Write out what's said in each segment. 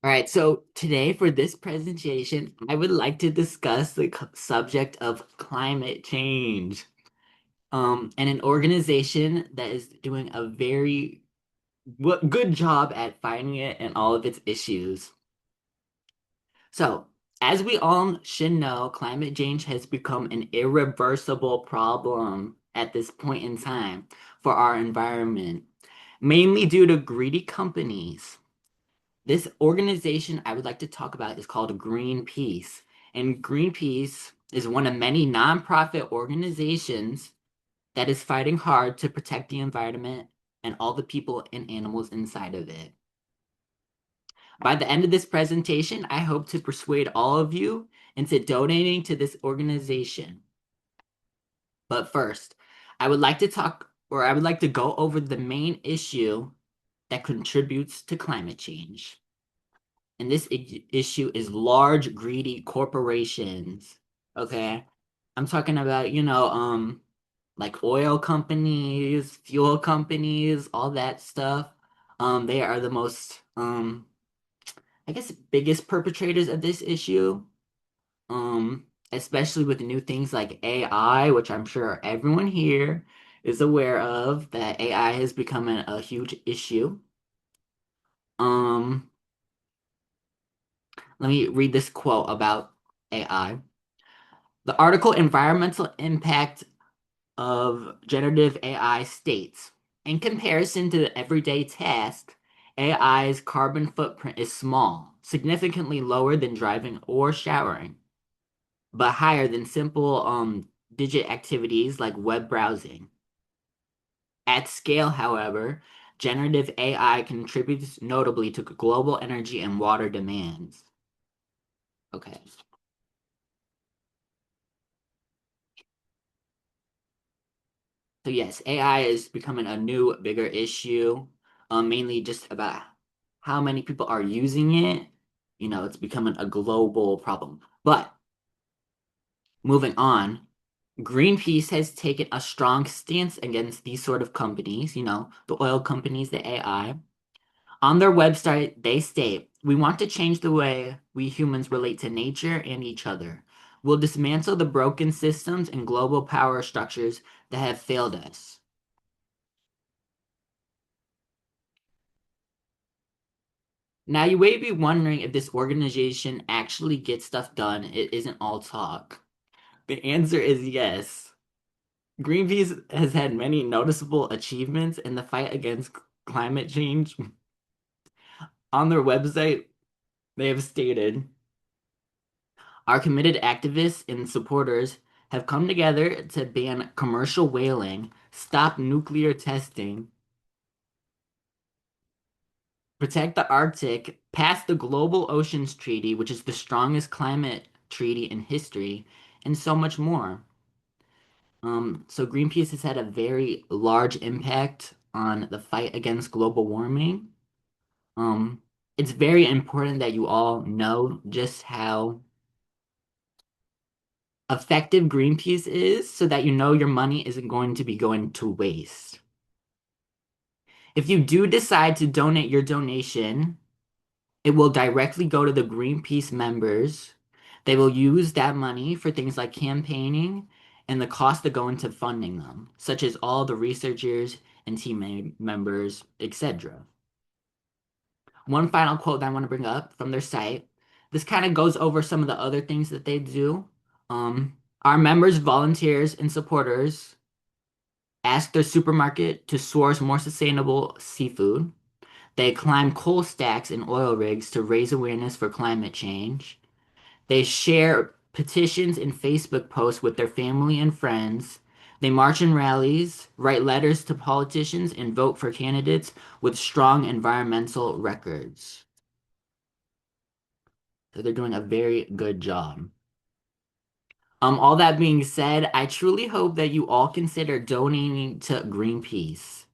All right, so today for this presentation, I would like to discuss the subject of climate change. And an organization that is doing a very good job at fighting it and all of its issues. So, as we all should know, climate change has become an irreversible problem at this point in time for our environment, mainly due to greedy companies. This organization I would like to talk about is called Greenpeace. And Greenpeace is one of many nonprofit organizations that is fighting hard to protect the environment and all the people and animals inside of it. By the end of this presentation, I hope to persuade all of you into donating to this organization. But first, I would like to go over the main issue that contributes to climate change. And this issue is large, greedy corporations. Okay. I'm talking about, like oil companies, fuel companies, all that stuff. They are the most, I guess, biggest perpetrators of this issue. Especially with new things like AI, which I'm sure everyone here is aware of, that AI has become a huge issue. Um, Let me read this quote about AI. The article Environmental Impact of Generative AI states, in comparison to the everyday task, AI's carbon footprint is small, significantly lower than driving or showering, but higher than simple digit activities like web browsing. At scale, however, generative AI contributes notably to global energy and water demands. Okay. So yes, AI is becoming a new, bigger issue, mainly just about how many people are using it. It's becoming a global problem. But moving on, Greenpeace has taken a strong stance against these sort of companies, the oil companies, the AI. On their website, they state, "We want to change the way we humans relate to nature and each other. We'll dismantle the broken systems and global power structures that have failed us." Now, you may be wondering if this organization actually gets stuff done. It isn't all talk. The answer is yes. Greenpeace has had many noticeable achievements in the fight against climate change. On their website, they have stated, "Our committed activists and supporters have come together to ban commercial whaling, stop nuclear testing, protect the Arctic, pass the Global Oceans Treaty, which is the strongest climate treaty in history, and so much more." So Greenpeace has had a very large impact on the fight against global warming. Um, it's very important that you all know just how effective Greenpeace is so that you know your money isn't going to be going to waste. If you do decide to donate your donation, it will directly go to the Greenpeace members. They will use that money for things like campaigning and the costs that go into funding them, such as all the researchers and team members, etc. One final quote that I want to bring up from their site. This kind of goes over some of the other things that they do. Our members, volunteers, and supporters ask their supermarket to source more sustainable seafood. They climb coal stacks and oil rigs to raise awareness for climate change. They share petitions and Facebook posts with their family and friends. They march in rallies, write letters to politicians, and vote for candidates with strong environmental records. So they're doing a very good job. All that being said, I truly hope that you all consider donating to Greenpeace.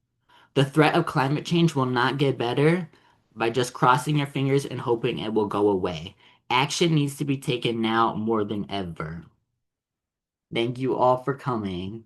The threat of climate change will not get better by just crossing your fingers and hoping it will go away. Action needs to be taken now more than ever. Thank you all for coming.